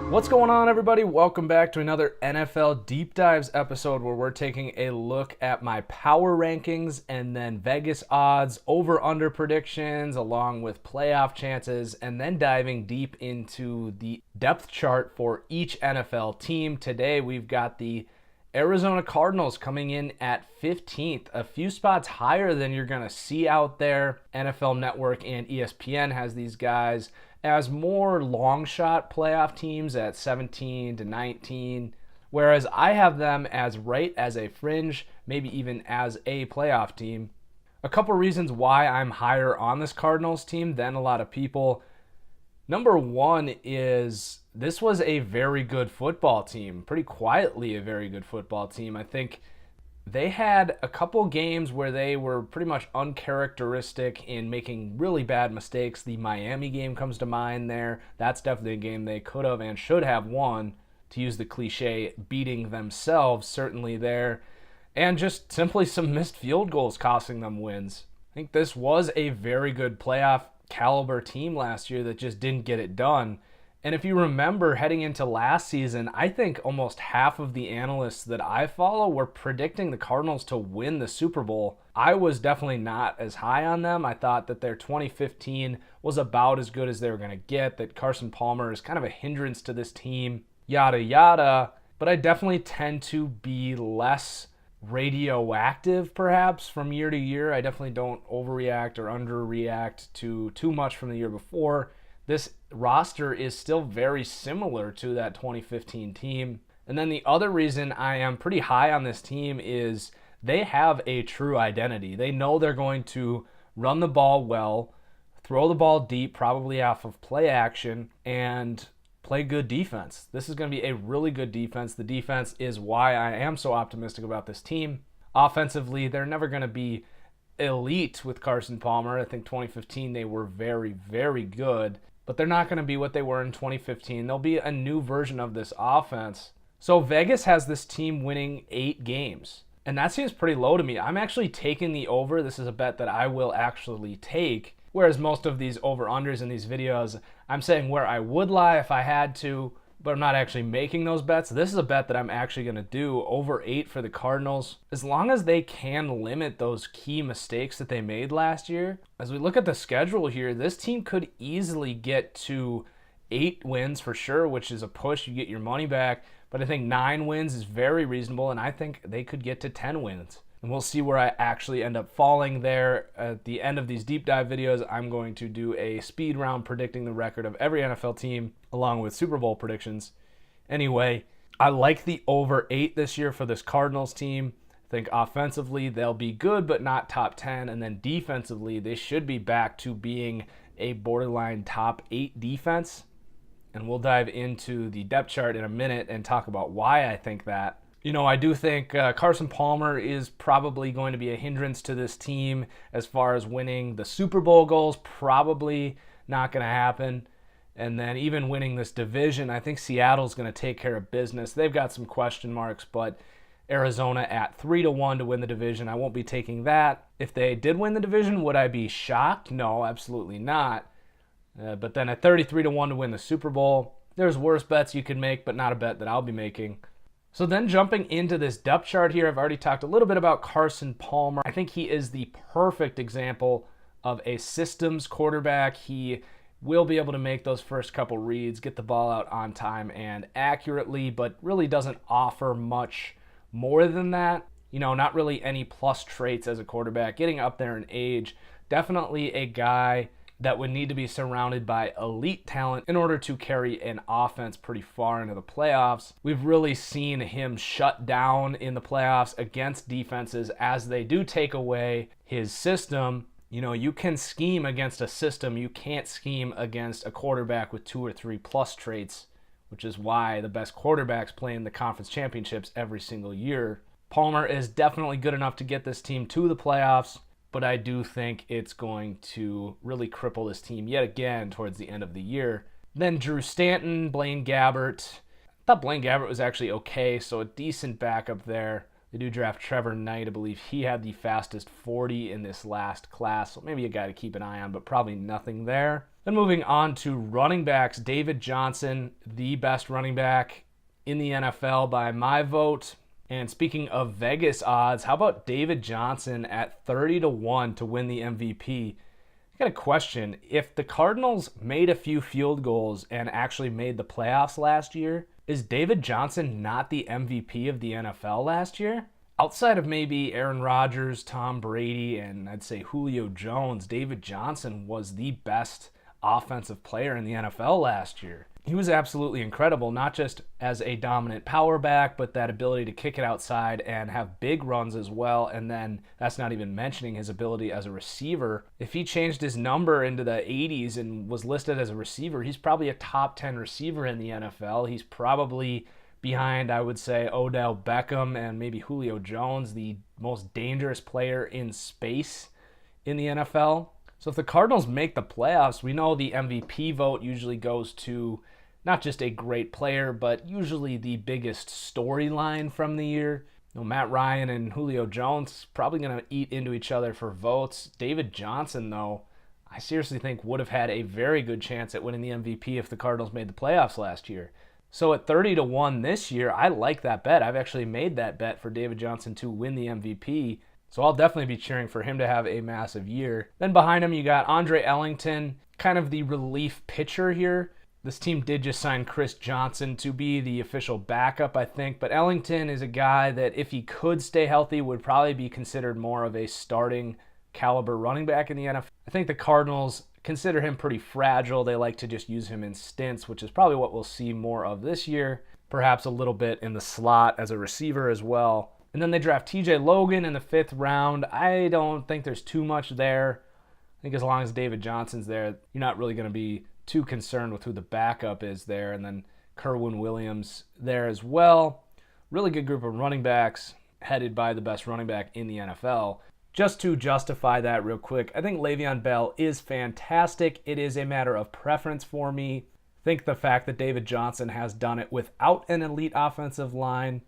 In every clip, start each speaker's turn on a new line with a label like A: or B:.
A: What's going on, everybody? Welcome back to another NFL Deep Dives episode where we're taking a look at my power rankings and then Vegas odds, over-under predictions, along with playoff chances, and then diving deep into the depth chart for each NFL team. Today, we've got the Arizona Cardinals coming in at 15th, a few spots higher than you're going to see out there. NFL Network and ESPN has these guys as more long shot playoff teams at 17 to 19, whereas I have them as right as a fringe, maybe even as a playoff team. A couple reasons why I'm higher on this Cardinals team than a lot of people. Number one is this was a very good football team, pretty quietly a very good football team. I think they had a couple games where they were pretty much uncharacteristic in making really bad mistakes. The Miami game comes to mind there. That's definitely a game they could have and should have won, to use the cliche, beating themselves, certainly there. And just simply some missed field goals costing them wins. I think this was a very good playoff caliber team last year that just didn't get it done. And if you remember, heading into last season, I think almost half of the analysts that I follow were predicting the Cardinals to win the Super Bowl. I was definitely not as high on them. I thought that their 2015 was about as good as they were going to get, that Carson Palmer is kind of a hindrance to this team, yada yada. But I definitely tend to be less radioactive perhaps from year to year. I definitely don't overreact or underreact to too much from the year before. This roster is still very similar to that 2015 team. And then the other reason I am pretty high on this team is they have a true identity. They know they're going to run the ball well, throw the ball deep, probably off of play action, and play good defense. This is going to be a really good defense. The defense is why I am so optimistic about this team. Offensively, they're never going to be elite with Carson Palmer. I think 2015 they were very, very good. But they're not going to be what they were in 2015. They'll be a new version of this offense. So Vegas has this team winning 8 games. And that seems pretty low to me. I'm actually taking the over. This is a bet that I will actually take. Whereas most of these over-unders in these videos, I'm saying where I would lie if I had to, but I'm not actually making those bets. This is a bet that I'm actually going to do, over 8 for the Cardinals. As long as they can limit those key mistakes that they made last year. As we look at the schedule here, this team could easily get to 8 wins for sure, which is a push. You get your money back. But I think 9 wins is very reasonable, and I think they could get to 10 wins. And we'll see where I actually end up falling there. At the end of these deep dive videos, I'm going to do a speed round predicting the record of every NFL team, along with Super Bowl predictions. Anyway, I like the over 8 this year for this Cardinals team. I think offensively, they'll be good, but not top 10. And then defensively, they should be back to being a borderline top 8 defense. And we'll dive into the depth chart in a minute and talk about why I think that. You know, I do think Carson Palmer is probably going to be a hindrance to this team as far as winning the Super Bowl goals. Probably not going to happen. And then even winning this division, I think Seattle's going to take care of business. They've got some question marks, but Arizona at 3-1 to win the division. I won't be taking that. If they did win the division, would I be shocked? No, absolutely not. But then at 33-1 to win the Super Bowl, there's worse bets you could make, but not a bet that I'll be making. So then jumping into this depth chart here, I've already talked a little bit about Carson Palmer. I think he is the perfect example of a systems quarterback. He will be able to make those first couple reads, get the ball out on time and accurately, but really doesn't offer much more than that. You know, not really any plus traits as a quarterback. Getting up there in age, definitely a guy that would need to be surrounded by elite talent in order to carry an offense pretty far into the playoffs. We've really seen him shut down in the playoffs against defenses as they do take away his system. You know, you can scheme against a system. You can't scheme against a quarterback with 2 or 3 plus traits, which is why the best quarterbacks play in the conference championships every single year. Palmer is definitely good enough to get this team to the playoffs, but I do think it's going to really cripple this team yet again towards the end of the year. Then Drew Stanton, Blaine Gabbert. I thought Blaine Gabbert was actually okay, so a decent backup there. They do draft Trevor Knight. I believe he had the fastest 40 in this last class, so maybe a guy to keep an eye on, but probably nothing there. Then moving on to running backs, David Johnson, the best running back in the NFL by my vote. And speaking of Vegas odds, how about David Johnson at 30-1 to win the MVP? I got a question. If the Cardinals made a few field goals and actually made the playoffs last year, is David Johnson not the MVP of the NFL last year? Outside of maybe Aaron Rodgers, Tom Brady, and I'd say Julio Jones, David Johnson was the best offensive player in the NFL last year. He was absolutely incredible, not just as a dominant power back, but that ability to kick it outside and have big runs as well. And then that's not even mentioning his ability as a receiver. If he changed his number into the 80s and was listed as a receiver, he's probably a top 10 receiver in the NFL. He's probably behind, I would say, Odell Beckham and maybe Julio Jones, the most dangerous player in space in the NFL. So if the Cardinals make the playoffs, we know the MVP vote usually goes to not just a great player, but usually the biggest storyline from the year. Matt Ryan and Julio Jones probably going to eat into each other for votes. David Johnson, though, I seriously think would have had a very good chance at winning the MVP if the Cardinals made the playoffs last year. So at 30-1 this year, I like that bet. I've actually made that bet for David Johnson to win the MVP. So I'll definitely be cheering for him to have a massive year. Then behind him, you got Andre Ellington, kind of the relief pitcher here. This team did just sign Chris Johnson to be the official backup, I think. But Ellington is a guy that, if he could stay healthy, would probably be considered more of a starting caliber running back in the NFL. I think the Cardinals consider him pretty fragile. They like to just use him in stints, which is probably what we'll see more of this year. Perhaps a little bit in the slot as a receiver as well. And then they draft TJ Logan in the 5th round. I don't think there's too much there. I think as long as David Johnson's there, you're not really going to be too concerned with who the backup is there. And then Kerwin Williams there as well. Really good group of running backs headed by the best running back in the NFL. Just to justify that real quick, I think Le'Veon Bell is fantastic. It is a matter of preference for me. I think the fact that David Johnson has done it without an elite offensive line,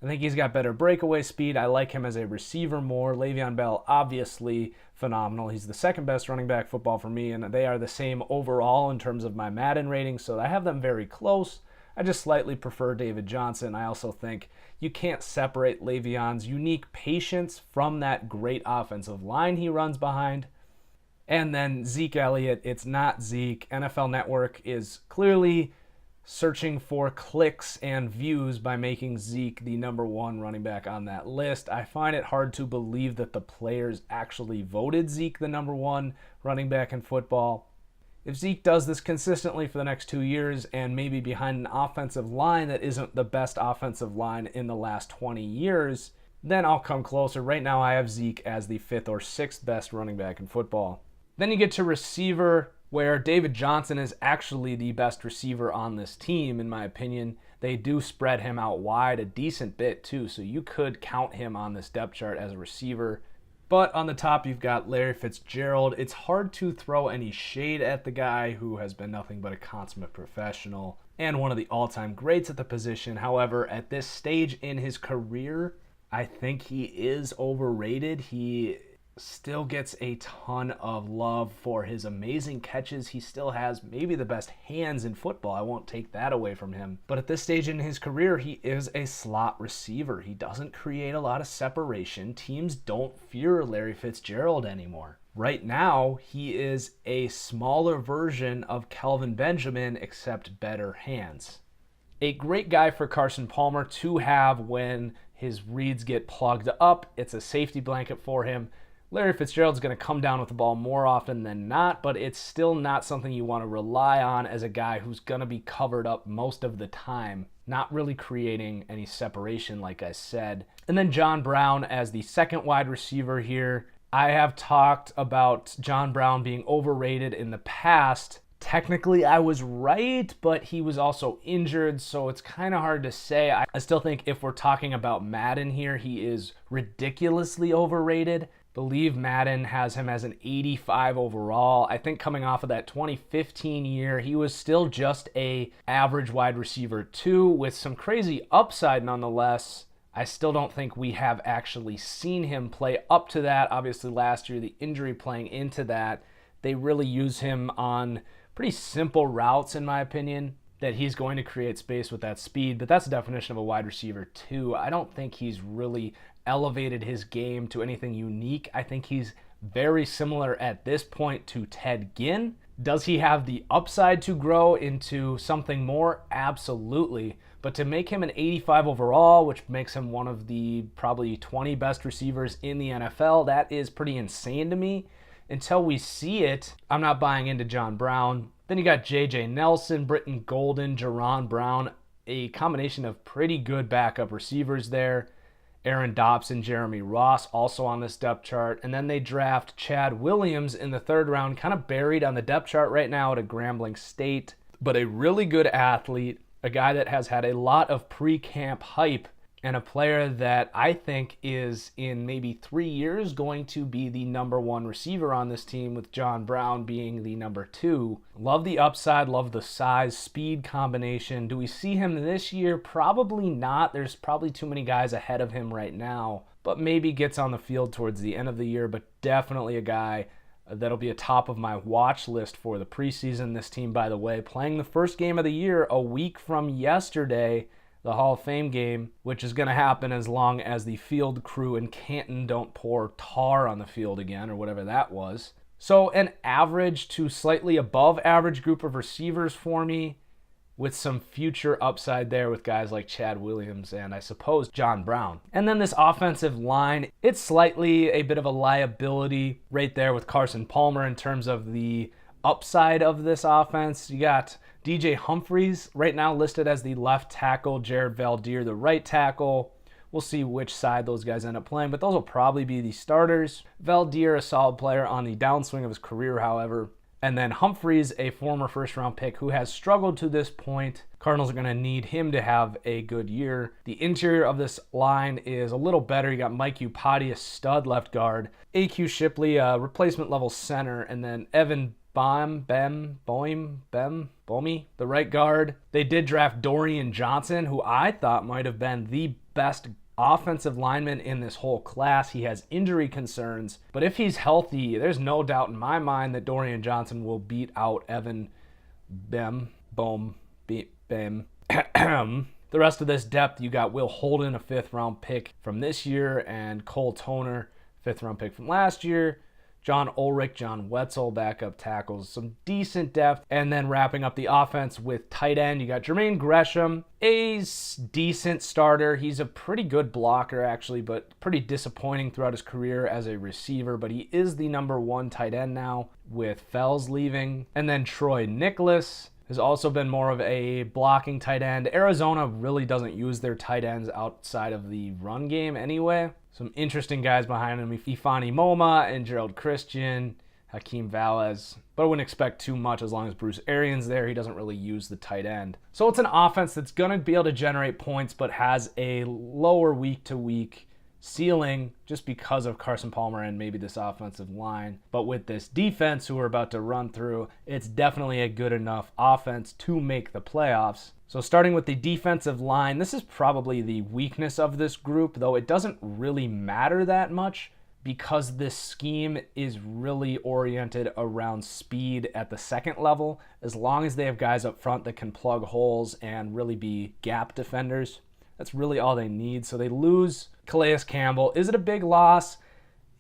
A: I think he's got better breakaway speed. I like him as a receiver more. Le'Veon Bell, obviously phenomenal. He's the second best running back football for me, and they are the same overall in terms of my Madden rating, so I have them very close. I just slightly prefer David Johnson. I also think you can't separate Le'Veon's unique patience from that great offensive line he runs behind. And then Zeke Elliott, it's not Zeke. NFL Network is clearly searching for clicks and views by making Zeke the number 1 running back on that list. I find it hard to believe that the players actually voted Zeke the number 1 running back in football. If Zeke does this consistently for the next 2 years and maybe behind an offensive line that isn't the best offensive line in the last 20 years, then I'll come closer. Right now I have Zeke as the 5th or 6th best running back in football. Then you get to receiver, where David Johnson is actually the best receiver on this team, in my opinion. They do spread him out wide a decent bit too, so you could count him on this depth chart as a receiver. But on the top, you've got Larry Fitzgerald. It's hard to throw any shade at the guy who has been nothing but a consummate professional and one of the all-time greats at the position. However, at this stage in his career, I think he is overrated. He still gets a ton of love for his amazing catches. He still has maybe the best hands in football. I won't take that away from him. But at this stage in his career, he is a slot receiver. He doesn't create a lot of separation. Teams don't fear Larry Fitzgerald anymore. Right now, he is a smaller version of Kelvin Benjamin, except better hands. A great guy for Carson Palmer to have when his reads get plugged up. It's a safety blanket for him. Larry Fitzgerald's going to come down with the ball more often than not, but it's still not something you want to rely on as a guy who's going to be covered up most of the time, not really creating any separation, like I said. And then John Brown as the 2nd wide receiver here. I have talked about John Brown being overrated in the past. Technically, I was right, but he was also injured, so it's kind of hard to say. I still think if we're talking about Madden here, he is ridiculously overrated. Believe Madden has him as an 85 overall. I think coming off of that 2015 year, he was still just a average wide receiver 2 with some crazy upside nonetheless. I still don't think we have actually seen him play up to that. Obviously, last year, the injury playing into that, they really use him on pretty simple routes, in my opinion, that he's going to create space with that speed. But that's the definition of a wide receiver, too. I don't think he's really elevated his game to anything unique. I think he's very similar at this point to Ted Ginn. Does he have the upside to grow into something more? Absolutely. But to make him an 85 overall, which makes him one of the probably 20 best receivers in the NFL, that is pretty insane to me. Until we see it, I'm not buying into John Brown. Then you got J.J. Nelson, Britton Golden, Jerron Brown, a combination of pretty good backup receivers there. Aaron Dobson, Jeremy Ross also on this depth chart. And then they draft Chad Williams in the third round, kind of buried on the depth chart right now at a Grambling State, but a really good athlete, a guy that has had a lot of pre-camp hype, and a player that I think is in maybe 3 years going to be the number one receiver on this team, with John Brown being the number 2. Love the upside, love the size, speed combination. Do we see him this year? Probably not. There's probably too many guys ahead of him right now, but maybe gets on the field towards the end of the year, but definitely a guy that'll be a top of my watch list for the preseason. This team, by the way, playing the first game of the year a week from yesterday, the Hall of Fame game, which is going to happen as long as the field crew in Canton don't pour tar on the field again, or whatever that was. So an average to slightly above average group of receivers for me, with some future upside there with guys like Chad Williams and I suppose John Brown. And then this offensive line, it's slightly a bit of a liability right there with Carson Palmer in terms of the upside of this offense. You got DJ Humphries right now listed as the left tackle, Jared Valdir the right tackle. We'll see which side those guys end up playing, but those will probably be the starters. Valdir, a solid player on the downswing of his career, however. And then Humphries, a former first-round pick who has struggled to this point. Cardinals are going to need him to have a good year. The interior of this line is a little better. You got Mike Upati, a stud left guard. A.Q. Shipley, a replacement-level center. And then Evan Bomi, the right guard. They did draft Dorian Johnson, who I thought might have been the best offensive lineman in this whole class. He has injury concerns, but if he's healthy, there's no doubt in my mind that Dorian Johnson will beat out Evan Bem. The rest of this depth, you got Will Holden, a 5th-round pick from this year, and Cole Toner, 5th-round pick from last year. John Ulrich, John Wetzel, backup tackles, some decent depth. And then wrapping up the offense with tight end, you got Jermaine Gresham, a decent starter. He's a pretty good blocker, actually, but pretty disappointing throughout his career as a receiver. But he is the number 1 tight end now with Fells leaving. And then Troy Nicholas has also been more of a blocking tight end. Arizona really doesn't use their tight ends outside of the run game anyway. Some interesting guys behind him, Ifani Moma and Gerald Christian, Hakeem Valles. But I wouldn't expect too much as long as Bruce Arians there. He doesn't really use the tight end. So it's an offense that's going to be able to generate points, but has a lower week-to-week ceiling just because of Carson Palmer and maybe this offensive line. But with this defense who we're about to run through, it's definitely a good enough offense to make the playoffs. So starting with the defensive line, this is probably the weakness of this group, though it doesn't really matter that much because this scheme is really oriented around speed at the second level. As long as they have guys up front that can plug holes and really be gap defenders, that's really all they need. So they lose Calais Campbell. Is it a big loss?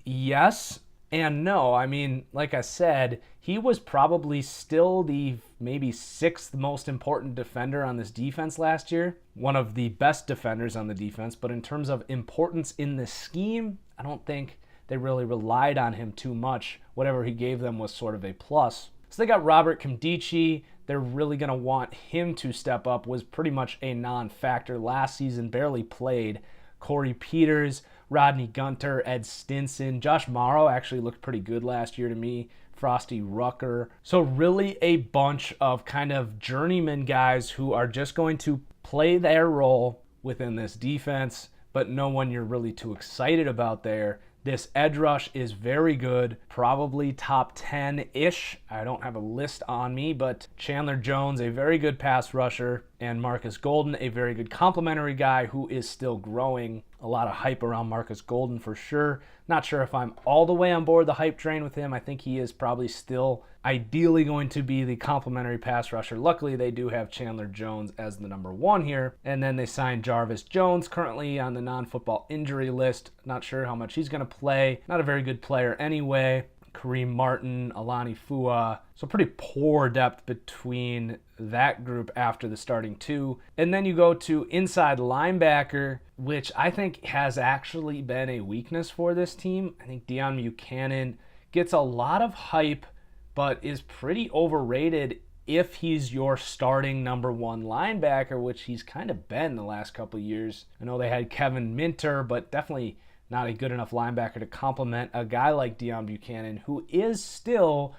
A: Yes and no. I mean, like I said, he was probably still the maybe 6th most important defender on this defense last year. One of the best defenders on the defense. But in terms of importance in this scheme, I don't think they really relied on him too much. Whatever he gave them was sort of a plus. So they got Robert Kimdichie. They're really going to want him to step up. Was pretty much a non-factor last season, barely played. Corey Peters, Rodney Gunter, Ed Stinson. Josh Morrow actually looked pretty good last year to me. Frosty Rucker. So really a bunch of kind of journeyman guys who are just going to play their role within this defense, but no one you're really too excited about there. This edge rush is very good, probably top 10-ish. I don't have a list on me, but Chandler Jones, a very good pass rusher. and Marcus Golden, a very good complementary guy who is still growing. A lot of hype around Marcus Golden for sure. Not sure if I'm all the way on board the hype train with him. I think he is probably still ideally going to be the complementary pass rusher. Luckily, they do have Chandler Jones as the number 1 here. And then they signed Jarvis Jones, currently on the non-football injury list. Not sure how much he's going to play. Not a very good player anyway. Kareem Martin, Alani Fua. So pretty poor depth between that group after the starting 2. And then you go to inside linebacker, which I think has actually been a weakness for this team. I think Deion Buchanan gets a lot of hype, but is pretty overrated if he's your starting number 1 linebacker, which he's kind of been the last couple of years. I know they had Kevin Minter, but definitely not a good enough linebacker to complement a guy like Deion Buchanan, who is still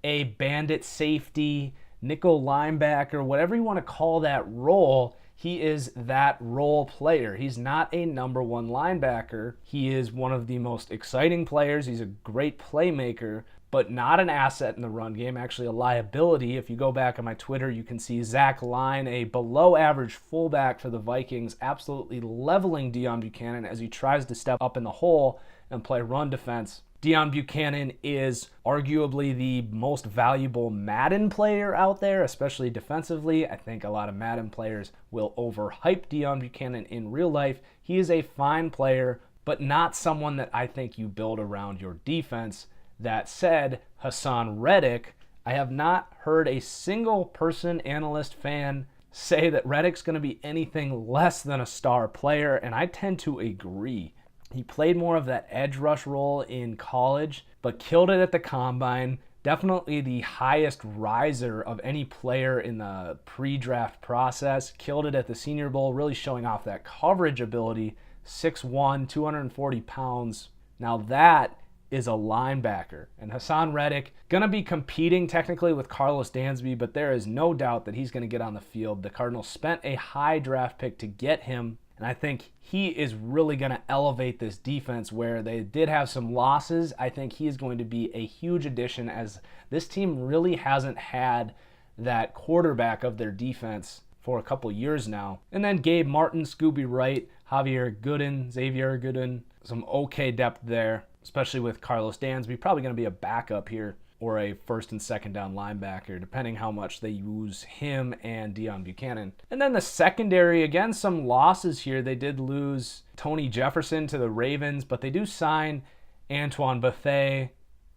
A: a bandit safety, nickel linebacker, whatever you want to call that role. He is that role player. He's not a number 1 linebacker. He is one of the most exciting players. He's a great playmaker, but not an asset in the run game, actually a liability. If you go back on my Twitter, you can see Zach Line, a below-average fullback for the Vikings, absolutely leveling Deion Buchanan as he tries to step up in the hole and play run defense. Deion Buchanan is arguably the most valuable Madden player out there, especially defensively. I think a lot of Madden players will overhype Deion Buchanan in real life. He is a fine player, but not someone that I think you build around your defense. That said, Hassan Reddick, I have not heard a single person, analyst, fan say that Reddick's going to be anything less than a star player, and I tend to agree. He played more of that edge rush role in college, but killed it at the combine. Definitely the highest riser of any player in the pre-draft process. Killed it at the Senior Bowl, really showing off that coverage ability. 6'1", 240 pounds. Now that is a linebacker. And Hassan Reddick going to be competing technically with Carlos Dansby, but there is no doubt that he's going to get on the field. The Cardinals spent a high draft pick to get him, and I think he is really going to elevate this defense where they did have some losses. I think he is going to be a huge addition, as this team really hasn't had that quarterback of their defense for a couple years now. And then Gabe Martin, Scooby Wright, Xavier Gooden, some okay depth there, especially with Carlos Dansby, probably going to be a backup here or a first and second down linebacker, depending how much they use him and Deion Buchanan. And then the secondary, again, some losses here. They did lose Tony Jefferson to the Ravens, but they do sign Antoine Bethea.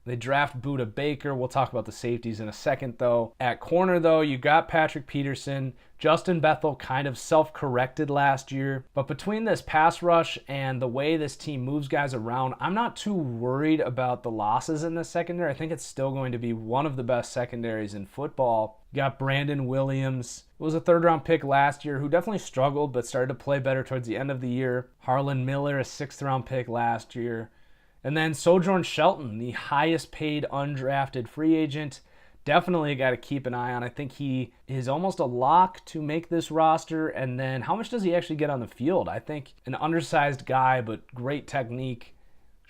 A: They draft Budda Baker. We'll talk about the safeties in a second, though. At corner, though, you got Patrick Peterson. Justin Bethel kind of self-corrected last year. But between this pass rush and the way this team moves guys around, I'm not too worried about the losses in the secondary. I think it's still going to be one of the best secondaries in football. You got Brandon Williams, who was a third-round pick last year, who definitely struggled but started to play better towards the end of the year. Harlan Miller, a sixth-round pick last year. And then Sojourn Shelton, the highest paid undrafted free agent. Definitely got to keep an eye on. I think he is almost a lock to make this roster. And then how much does he actually get on the field? I think an undersized guy, but great technique,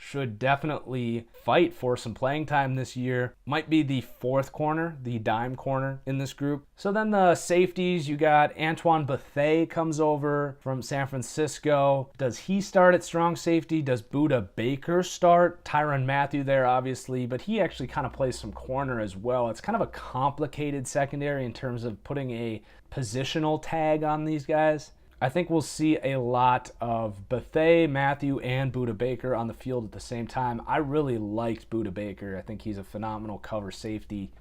A: should definitely fight for some playing time this year. Might be the fourth corner, the dime corner in this group. So then the safeties, you got Antoine Bethea comes over from San Francisco. Does he start at strong safety? Does Budda Baker start? Tyrann Mathieu there, obviously, but he actually kind of plays some corner as well. It's kind of a complicated secondary in terms of putting a positional tag on these guys. I think we'll see a lot of Bethea, Mathieu, and Budda Baker on the field at the same time. I really liked Budda Baker. I think he's a phenomenal cover safety.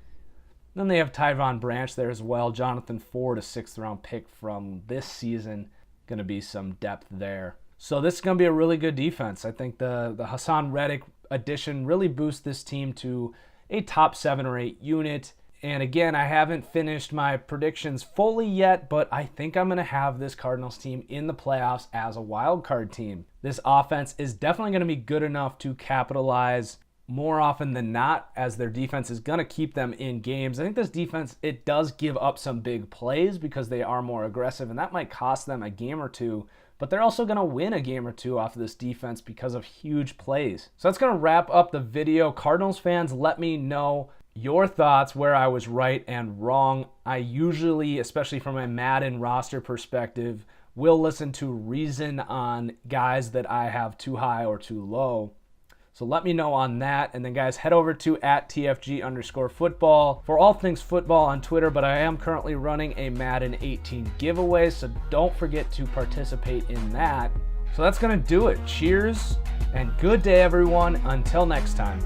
A: Then they have Tyvon Branch there as well. Jonathan Ford, a sixth-round pick from this season. Going to be some depth there. So this is going to be a really good defense. I think the Hassan Reddick addition really boosts this team to a top 7 or 8 unit. And again, I haven't finished my predictions fully yet, but I think I'm going to have this Cardinals team in the playoffs as a wild card team. This offense is definitely going to be good enough to capitalize more often than not, as their defense is going to keep them in games. I think this defense, it does give up some big plays because they are more aggressive, and that might cost them a game or two. But they're also going to win a game or two off of this defense because of huge plays. So that's going to wrap up the video. Cardinals fans, let me know your thoughts where I was right and wrong. I usually, especially from a Madden roster perspective, will listen to reason on guys that I have too high or too low. So let me know on that. And then guys, head over to @TFG_football for all things football on Twitter, but I am currently running a Madden 18 giveaway, so don't forget to participate in that. So that's gonna do it. Cheers and good day everyone. Until next time.